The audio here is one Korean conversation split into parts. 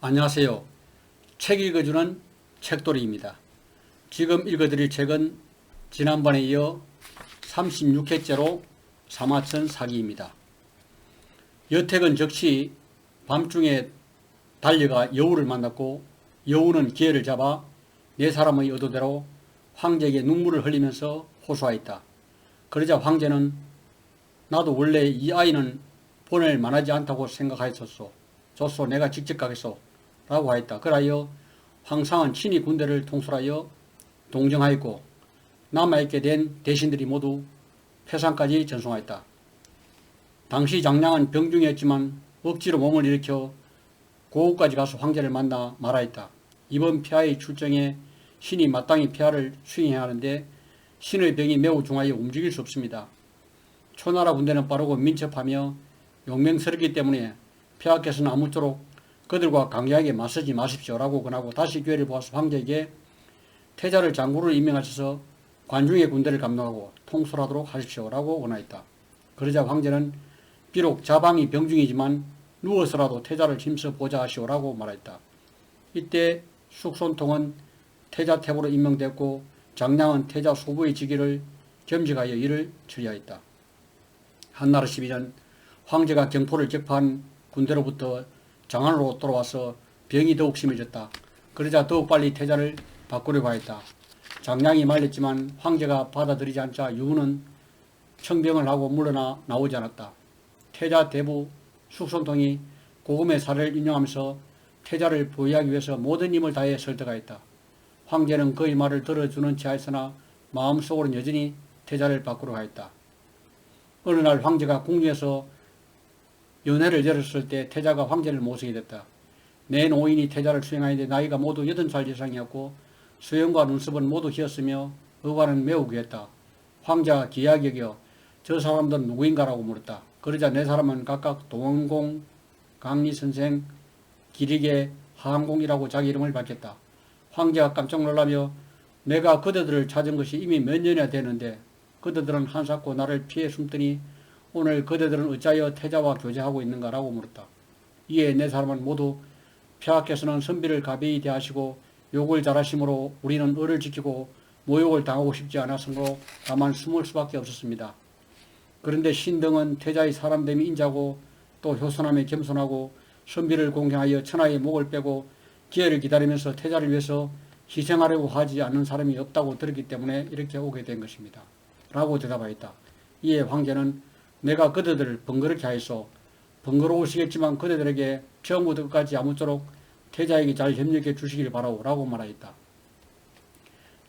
안녕하세요. 책 읽어주는 책돌이입니다. 지금 읽어드릴 책은 지난번에 이어 36회째로 사마천 사기입니다. 여택은 즉시 밤중에 달려가 여우를 만났고 여우는 기회를 잡아 네 사람의 의도대로 황제에게 눈물을 흘리면서 호소하였다. 그러자 황제는 나도 원래 이 아이는 보낼 만하지 않다고 생각하였었소. 좋소, 내가 직접 가겠소. 라고 하였다. 그라여 황상은 친히 군대를 통솔하여 동정하였고 남아있게 된 대신들이 모두 패상까지 전송하였다. 당시 장량은 병중이었지만 억지로 몸을 일으켜 고국까지 가서 황제를 만나 말하였다. 이번 폐하의 출정에 신이 마땅히 폐하를 수행해야 하는데 신의 병이 매우 중하여 움직일 수 없습니다. 초나라 군대는 빠르고 민첩하며 용맹스럽기 때문에 폐하께서는 아무쪼록 그들과 강경하게 맞서지 마십시오 라고 권하고 다시 기회를 보아서 황제에게 태자를 장구를 임명하셔서 관중의 군대를 감독하고 통솔하도록 하십시오 라고 권하였다. 그러자 황제는 비록 자방이 병중이지만 누워서라도 태자를 힘써 보자 하시오 라고 말했다. 이때 숙손통은 태자 태보로 임명됐고 장량은 태자 소부의 직위를 겸직하여 이를 처리하였다. 한나라 12년 황제가 경포를 격파한 군대로부터 장안으로 돌아와서 병이 더욱 심해졌다. 그러자 더욱 빨리 태자를 바꾸려고 하였다. 장량이 말렸지만 황제가 받아들이지 않자 유우는 청병을 하고 물러나 나오지 않았다. 태자 대부 숙손통이 고금의 사례를 인용하면서 태자를 보위하기 위해서 모든 힘을 다해 설득하였다. 황제는 그의 말을 들어주는 채 하였으나 마음속으로는 여전히 태자를 바꾸려 하였다. 어느 날 황제가 궁중에서 연회를 열었을 때 태자가 황제를 모시게 됐다. 내 노인이 태자를 수행하는데 나이가 모두 80살 이상이었고 수염과 눈썹은 모두 희었으며 의관은 매우 귀했다. 황제가 귀하게 여겨 저 사람들은 누구인가라고 물었다. 그러자 네 사람은 각각 동원공, 강리선생, 기리개, 하항공이라고 자기 이름을 밝혔다. 황제가 깜짝 놀라며 내가 그대들을 찾은 것이 이미 몇 년이나 되는데 그대들은 한사코 나를 피해 숨더니 오늘 그대들은 어찌하여 태자와 교제하고 있는가라고 물었다. 이에 네 사람은 모두 폐하께서는 선비를 가벼이 대하시고 욕을 잘하시므로 우리는 을을 지키고 모욕을 당하고 싶지 않았으므로 다만 숨을 수밖에 없었습니다. 그런데 신등은 태자의 사람됨이 인자고 또 효선함에 겸손하고 선비를 공경하여 천하의 목을 빼고 기회를 기다리면서 태자를 위해서 희생하려고 하지 않는 사람이 없다고 들었기 때문에 이렇게 오게 된 것입니다. 라고 대답하였다. 이에 황제는 내가 그대들을 번거롭게 하였소. 번거로우시겠지만 그대들에게 처음부터 끝까지 아무쪼록 태자에게 잘 협력해 주시길 바라오 라고 말하였다.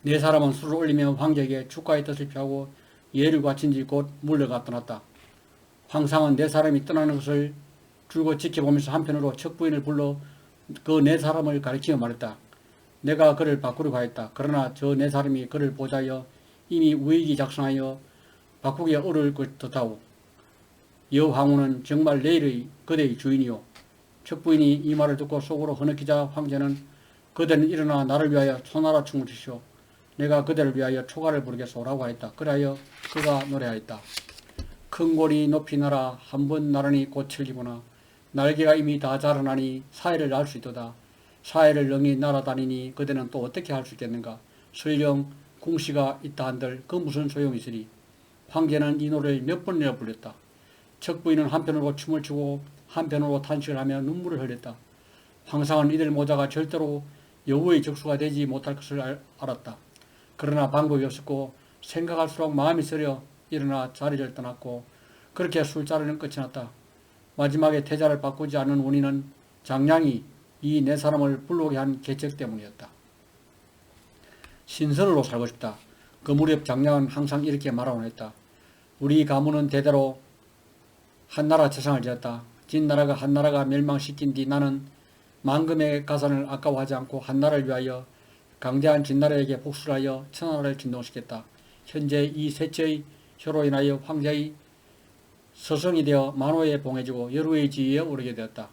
네 사람은 술을 올리며 황제에게 축하의 뜻을 표하고 예를 갖춘 지 곧 물러가 떠났다. 황상은 네 사람이 떠나는 것을 줄곧 지켜보면서 한편으로 척부인을 불러 그 네 사람을 가리키며 말했다. 내가 그를 바꾸려고 하였다. 그러나 저 네 사람이 그를 보자여 이미 우익이 작성하여 바꾸기가 어려울 것 같다오. 여황후는 정말 내일의 그대의 주인이요. 척부인이 이 말을 듣고 속으로 흐느끼자 황제는 그대는 일어나 나를 위하여 초나라 춤을 추시오. 내가 그대를 위하여 초가를 부르겠소라고 하였다. 그리하여 그가 노래하였다. 큰 골이 높이 날아 한 번 나르니 꽃을리구나. 날개가 이미 다 자라나니 사해를 날 수 있도다. 사해를 능히 날아다니니 그대는 또 어떻게 할 수 있겠는가. 설령 궁시가 있다 한들 그 무슨 소용이 있으리. 황제는 이 노래를 몇 번이나 불렀다. 척부인은 한편으로 춤을 추고 한편으로 탄식을 하며 눈물을 흘렸다. 황상은 이들 모자가 절대로 여우의 적수가 되지 못할 것을 알았다. 그러나 방법이 없었고 생각할수록 마음이 쓰려 일어나 자리를 떠났고 그렇게 술자리는 끝이 났다. 마지막에 태자를 바꾸지 않은 원인은 장량이 이 네 사람을 불러오게 한 계책 때문이었다. 신선으로 살고 싶다. 그 무렵 장량은 항상 이렇게 말하곤 했다. 우리 가문은 대대로 한나라 재상을 지었다. 진나라가 한나라가 멸망시킨 뒤 나는 만금의 가산을 아까워하지 않고 한나라를 위하여 강대한 진나라에게 복수를 하여 천하를 진동시켰다. 현재 이 셋째의 혀로 인하여 황제의 서성이 되어 만호에 봉해지고 여루의 지위에 오르게 되었다.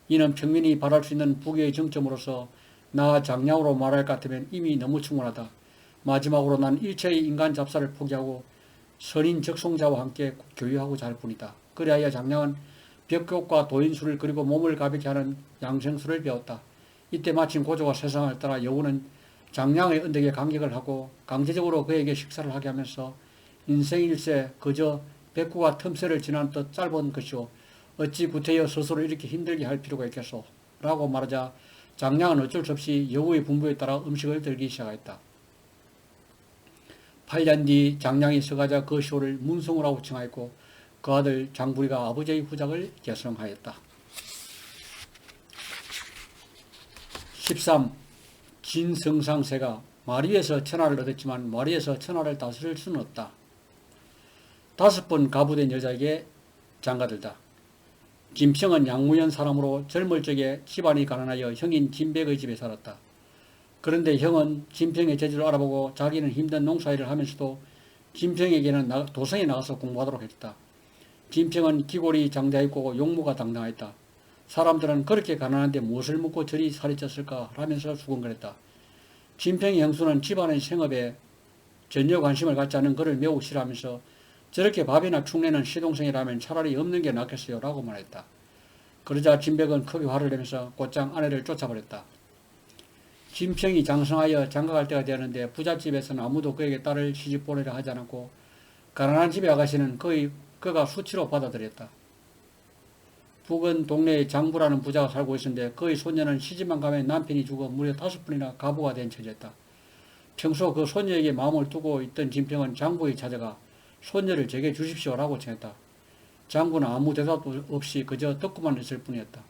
이는 평민이 바랄 수 있는 부귀의 정점으로서 나 장량으로 말할 것 같으면 이미 너무 충분하다. 마지막으로 난 일체의 인간 잡사를 포기하고 선인 적송자와 함께 교유하고자 할 뿐이다. 그리하여 장량은 벽곡과 도인술을 그리고 몸을 가볍게 하는 양생술을 배웠다. 이때 마침 고조가 세상을 떠나 여우는 장량의 언덕에 감격을 하고 강제적으로 그에게 식사를 하게 하면서 인생일세 그저 백구가 틈새를 지난 듯 짧은 것이오 어찌 구태여 스스로 이렇게 힘들게 할 필요가 있겠소 라고 말하자 장량은 어쩔 수 없이 여우의 분부에 따라 음식을 들기 시작했다. 8년 뒤 장량이 서가자 그 시호를 문성우라고 칭하였고 그 아들 장부리가 아버지의 후작을 계승하였다. 13. 진성상세가 마리에서 천하를 얻었지만 마리에서 천하를 다스릴 수는 없다. 5번 가부된 여자에게 장가들다. 진평은 양무현 사람으로 젊을 적에 집안이 가난하여 형인 진백의 집에 살았다. 그런데 형은 진평의 재주를 알아보고 자기는 힘든 농사일을 하면서도 진평에게는 도성에 나가서 공부하도록 했다. 진평은 기골이 장자였고 용모가 당당했다. 사람들은 그렇게 가난한데 무엇을 먹고 저리 살이 쪘을까 하면서 수군거렸다. 진평의 형수는 집안의 생업에 전혀 관심을 갖지 않은 그를 매우 싫어하면서 저렇게 밥이나 축내는 시동생이라면 차라리 없는 게 낫겠어요 라고 말했다. 그러자 진백은 크게 화를 내면서 곧장 아내를 쫓아버렸다. 진평이 장성하여 장가갈 때가 되었는데 부잣집에서는 아무도 그에게 딸을 시집 보내려 하지 않았고 가난한 집의 아가씨는 그가 수치로 받아들였다. 북은 동네에 장부라는 부자가 살고 있었는데 그의 손녀는 시집만 가면 남편이 죽어 무려 5번이나 가부가 된 처지였다. 평소 그 손녀에게 마음을 두고 있던 진평은 장부에 찾아가 손녀를 제게 주십시오라고 청했다. 장부는 아무 대답도 없이 그저 듣고만 있을 뿐이었다.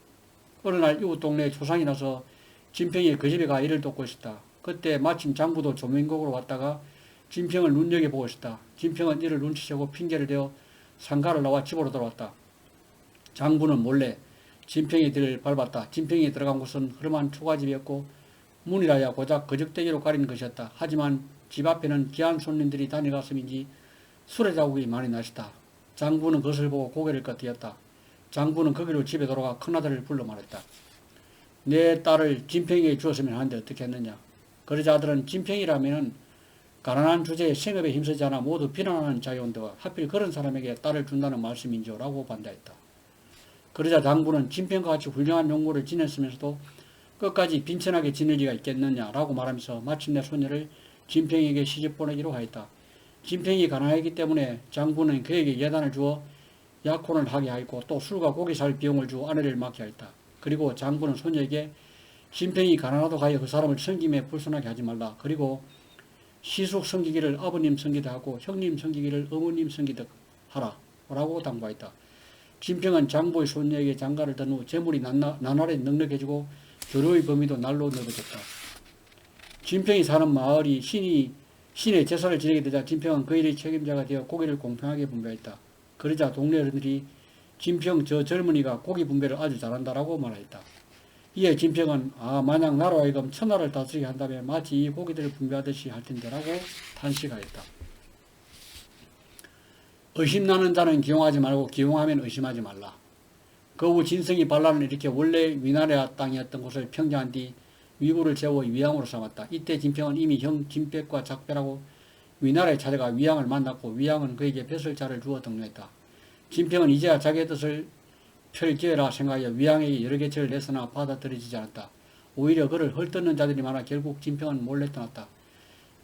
어느 날 이웃 동네에 초상이 나서 진평이 그 집에 가 일을 돕고 있었다. 그때 마침 장부도 조민국으로 왔다가 진평을 눈여겨보고 있었다. 진평은 이를 눈치채고 핑계를 대어 상가를 나와 집으로 돌아왔다. 장부는 몰래 진평의 뒤를 밟았다. 진평이 들어간 곳은 흐름한 초가집이었고 문이라야 고작 거적대기로 가린 것이었다. 하지만 집 앞에는 귀한 손님들이 다녀갔음인지 술의 자국이 많이 나셨다. 장부는 그것을 보고 고개를 끄덕였다. 장부는 거기로 집에 돌아가 큰아들을 불러 말했다. 내 딸을 진평이에게 주었으면 하는데 어떻게 했느냐. 그러자 아들은 진평이라면 가난한 주제에 생업에 힘쓰지 않아 모두 비난하는 자여온데 하필 그런 사람에게 딸을 준다는 말씀인지요 라고 반대했다. 그러자 장부는 진평과 같이 훌륭한 용모를 지냈으면서도 끝까지 빈천하게 지낼 리가 있겠느냐라고 말하면서 마침내 손녀를 진평에게 시집 보내기로 하였다. 진평이 가난하기 때문에 장부는 그에게 예단을 주어 약혼을 하게 하였고 또 술과 고기 살 비용을 주어 아내를 맡게 하였다. 그리고 장부는 손녀에게 진평이 가난하도 가여 그 사람을 섬김에 불손하게 하지 말라. 그리고 시숙 섬기기를 아버님 섬기듯 하고 형님 섬기기를 어머님 섬기듯 하라 라고 당부하였다. 진평은 장부의 손녀에게 장가를 든 후 재물이 나날이 넉넉해지고 교류의 범위도 날로 넓어졌다. 진평이 사는 마을이 신의 제사를 지내게 되자 진평은 그 일의 책임자가 되어 고기를 공평하게 분배했다. 그러자 동네 어른들이 진평 저 젊은이가 고기 분배를 아주 잘한다라고 말했다. 이에 진평은 만약 나로 하여금 천하를 다스리게 한다면 마치 이 고기들을 분배하듯이 할 텐데라고 탄식하였다. 의심나는 자는 기용하지 말고 기용하면 의심하지 말라. 그 후 진성이 반란을 일으켜 원래 위나라 땅이었던 곳을 평정한 뒤 위구를 세워 위양으로 삼았다. 이때 진평은 이미 형 진백과 작별하고 위나라에 찾아가 위양을 만났고 위양은 그에게 벼슬자를 주어 등록했다. 진평은 이제야 자기의 뜻을 펼 기회라 생각하여 위양에게 여러 개체를 냈으나 받아들여지지 않았다. 오히려 그를 헐뜯는 자들이 많아 결국 진평은 몰래 떠났다.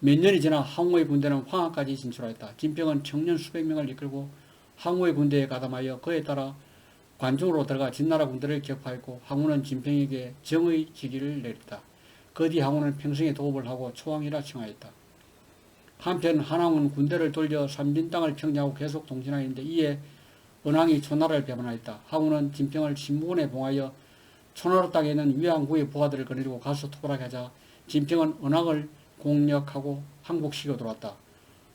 몇 년이 지나 항우의 군대는 황하까지 진출하였다. 진평은 청년 수백 명을 이끌고 항우의 군대에 가담하여 그에 따라 관중으로 들어가 진나라 군대를 격파했고 항우는 진평에게 정의 직위를 내렸다. 그 뒤 항우는 평생에 도읍을 하고 초왕이라 칭하였다. 한편 한왕은 군대를 돌려 삼진 땅을 평정하고 계속 동진하였는데 이에 은왕이 초나라를 배반하였다. 항우는 진평을 신무군에 봉하여 초나라 땅에 있는 위안구의 부하들을 거느리고 가서 토벌하게 하자 진평은 은왕을 공략하고 항복시켜 들어왔다.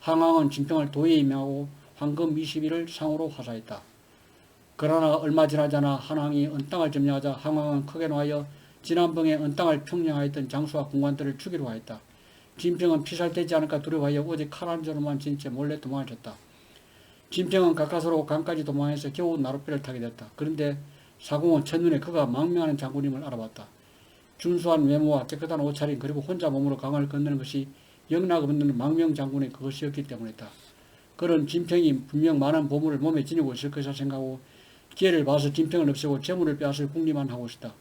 항왕은 진평을 도의에 임명하고 황금 20일을 상으로 화사했다. 그러나 얼마 지나지 않아 한왕이 은땅을 점령하자 항왕은 크게 노하여 지난번에 은땅을 평정하였던 장수와 군관들을 죽이려 하였다. 진평은 피살되지 않을까 두려워하여 오직 칼 한 자루만 진 채 몰래 도망을 쳤다. 진평은 가까스로 강까지 도망해서 겨우 나룻배를 타게 됐다. 그런데 사공은 첫눈에 그가 망명하는 장군임을 알아봤다. 준수한 외모와 깨끗한 옷차림 그리고 혼자 몸으로 강을 건너는 것이 영락 없는 망명 장군의 그것이었기 때문이다. 그는 진평이 분명 많은 보물을 몸에 지니고 있을 것이라 생각하고 기회를 봐서 진평을 없애고 재물을 빼앗을 궁리만 하고 있었다.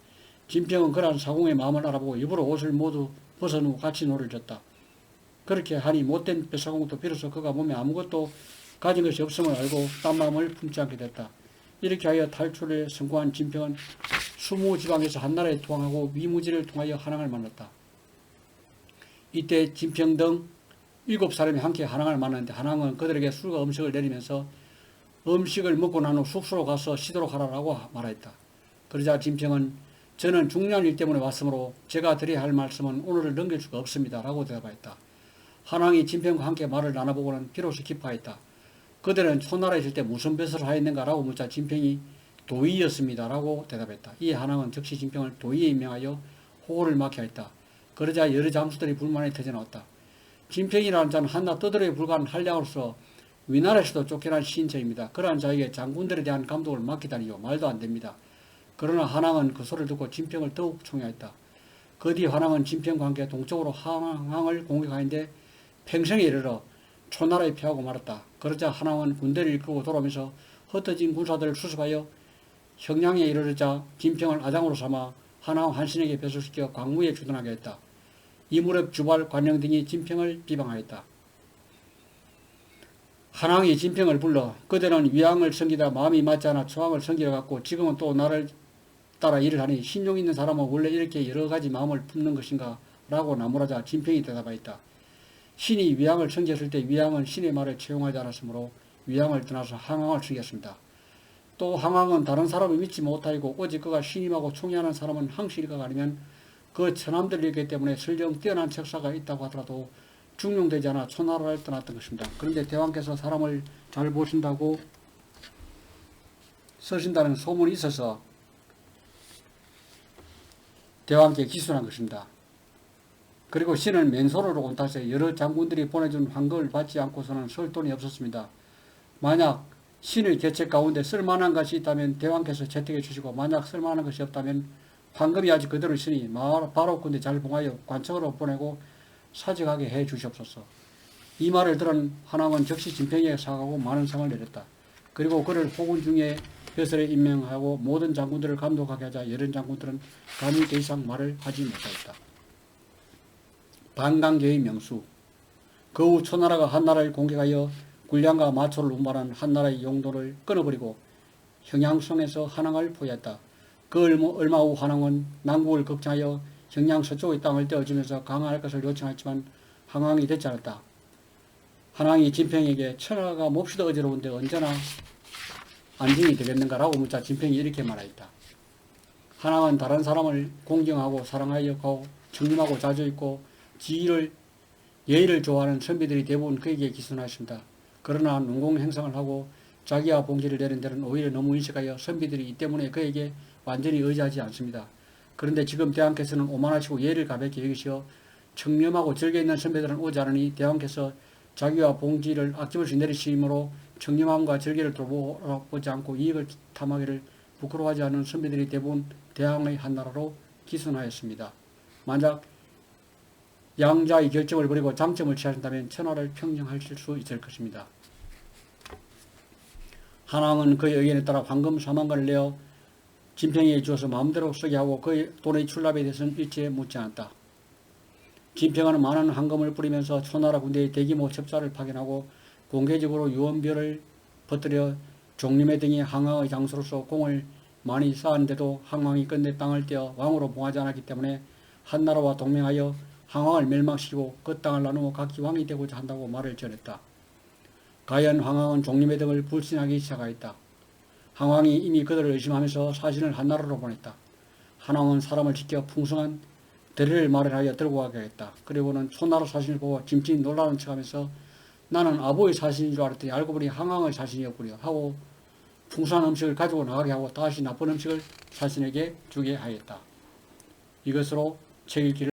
진평은 그러한 사공의 마음을 알아보고 일부러 옷을 모두 벗은 후 같이 노를 졌다. 그렇게 하니 못된 뱃사공도 비로소 그가 몸에 아무것도 가진 것이 없음을 알고 딴 마음을 품지 않게 됐다. 이렇게 하여 탈출에 성공한 진평은 수무지방에서 한나라에 투항하고 위무지를 통하여 한왕을 만났다. 이때 진평 등 7사람이 함께 한왕을 만났는데 한왕은 그들에게 술과 음식을 내리면서 음식을 먹고 난 후 숙소로 가서 쉬도록 하라고 말하였다. 그러자 진평은 저는 중요한 일 때문에 왔으므로 제가 드려야 할 말씀은 오늘을 넘길 수가 없습니다. 라고 대답하였다. 한왕이 진평과 함께 말을 나눠보고는 비로소 기뻐하였다. 그들은 초나라에 있을 때 무슨 벼슬을 하였는가 라고 묻자 진평이 도의였습니다. 라고 대답했다. 이에 한왕은 즉시 진평을 도의에 임명하여 호호를 막게 하였다. 그러자 여러 장수들이 불만이 터져나왔다. 진평이라는 자는 한낱 떠들어에 불과한 한량으로서 위나라에서도 쫓겨난 신처입니다. 그러한 자에게 장군들에 대한 감독을 맡기다니요. 말도 안 됩니다. 그러나 한왕은 그 소리를 듣고 진평을 더욱 총애했다. 그 뒤 한왕은 진평과 함께 동쪽으로 한왕을 공격하는데 평생에 이르러 초나라에 피하고 말았다. 그러자 한왕은 군대를 이끌고 돌아오면서 흩어진 군사들을 수습하여 형량에 이르르자 진평을 아장으로 삼아 한왕 한신에게 배속시켜 광무에 주둔하게 했다. 이무렵 주발 관영 등이 진평을 비방하였다. 한왕이 진평을 불러 그대는 위왕을 섬기다 마음이 맞지 않아 초왕을 섬기려 갔고 지금은 또 나를 따라 일을 하니 신용 있는 사람은 원래 이렇게 여러 가지 마음을 품는 것인가? 라고 나무라자 진평이 대답하였다. 신이 위왕을 섬겼을 때 위왕은 신의 말을 채용하지 않았으므로 위왕을 떠나서 한왕을 섬겼습니다. 또 한왕은 다른 사람을 믿지 못하고 오직 그가 신임하고 총애하는 사람은 항실이가 아니면 그 처남들이기 때문에 설령 뛰어난 책사가 있다고 하더라도 중용되지 않아 초나라를 떠났던 것입니다. 그런데 대왕께서 사람을 잘 보신다고 쓰신다는 소문이 있어서 대왕께 기순한 것입니다. 그리고 신은 맨손으로 온 탓에 여러 장군들이 보내준 황금을 받지 않고서는 설 돈이 없었습니다. 만약 신의 계책 가운데 쓸만한 것이 있다면 대왕께서 채택해 주시고 만약 쓸만한 것이 없다면 황금이 아직 그대로 있으니 바로 군대 잘 봉하여 관청으로 보내고 사직하게 해 주시옵소서. 이 말을 들은 한왕은 즉시 진평에게 사과하고 많은 상을 내렸다. 그리고 그를 호군 중에 벼슬에 임명하고 모든 장군들을 감독하게 하자 여러 장군들은 감히 더 이상 말을 하지 못하였다. 반강제의 명수. 그 후 초나라가 한나라를 공격하여 군량과 마초를 운반한 한나라의 용도를 끊어버리고 형양성에서 한왕을 포위했다. 그 얼마 후 한왕은 남국을 걱정하여 형양 서쪽의 땅을 떼어주면서 강화할 것을 요청했지만 한왕이 되지 않았다. 한왕이 진평에게 천하가 몹시도 어지러운데 언제나 안정이 되겠는가라고 묻자 진평이 이렇게 말하였다. 한왕은 다른 사람을 공경하고 사랑하여 가고 청림하고 자주 있고 예의를 좋아하는 선비들이 대부분 그에게 기순하였습니다. 그러나 농공행상을 하고 자기와 봉지를 내린 데는 오히려 너무 인식하여 선비들이 이 때문에 그에게 완전히 의지하지 않습니다. 그런데 지금 대왕께서는 오만하시고 예를 가볍게 여기시어 청렴하고 절개 있는 선비들은 오지 않으니 대왕께서 자기와 봉지를 아낌없이 내리심으로 청렴함과 절개를 돌보지 않고 이익을 탐하기를 부끄러워하지 않은 선비들이 대부분 대왕의 한나라로 기순하였습니다. 만약 양자의 결정을 버리고 장점을 취하신다면 천하를 평정하실 수 있을 것입니다. 한왕은 그의 의견에 따라 황금 4만관을 내어 진평에게 주어서 마음대로 쓰게 하고 그의 돈의 출납에 대해서는 일체 묻지 않았다. 진평은 많은 황금을 뿌리면서 초나라 군대의 대규모 첩자를 파견하고 공개적으로 유언별을 퍼뜨려 종림회 등이 한왕의 장수로서 공을 많이 쌓았는데도 한왕이 끝내 땅을 떼어 왕으로 봉하지 않았기 때문에 한나라와 동맹하여 한왕을 멸망시키고 그 땅을 나누어 각기 왕이 되고자 한다고 말을 전했다. 가연 한왕은 종림회 등을 불신하기 시작하였다. 한왕이 이미 그들을 의심하면서 사신을 한나라로 보냈다. 한왕은 사람을 지켜 풍성한 대리를 마련하여 들고 가게 했다. 그리고는 초나라 사신을 보고 짐짓 놀라는 척하면서 나는 아버의 사신인 줄 알았더니 알고 보니 한왕의 사신이었구려 하고 풍성한 음식을 가지고 나가게 하고 다시 나쁜 음식을 사신에게 주게 하였다. 이것으로 책 읽기를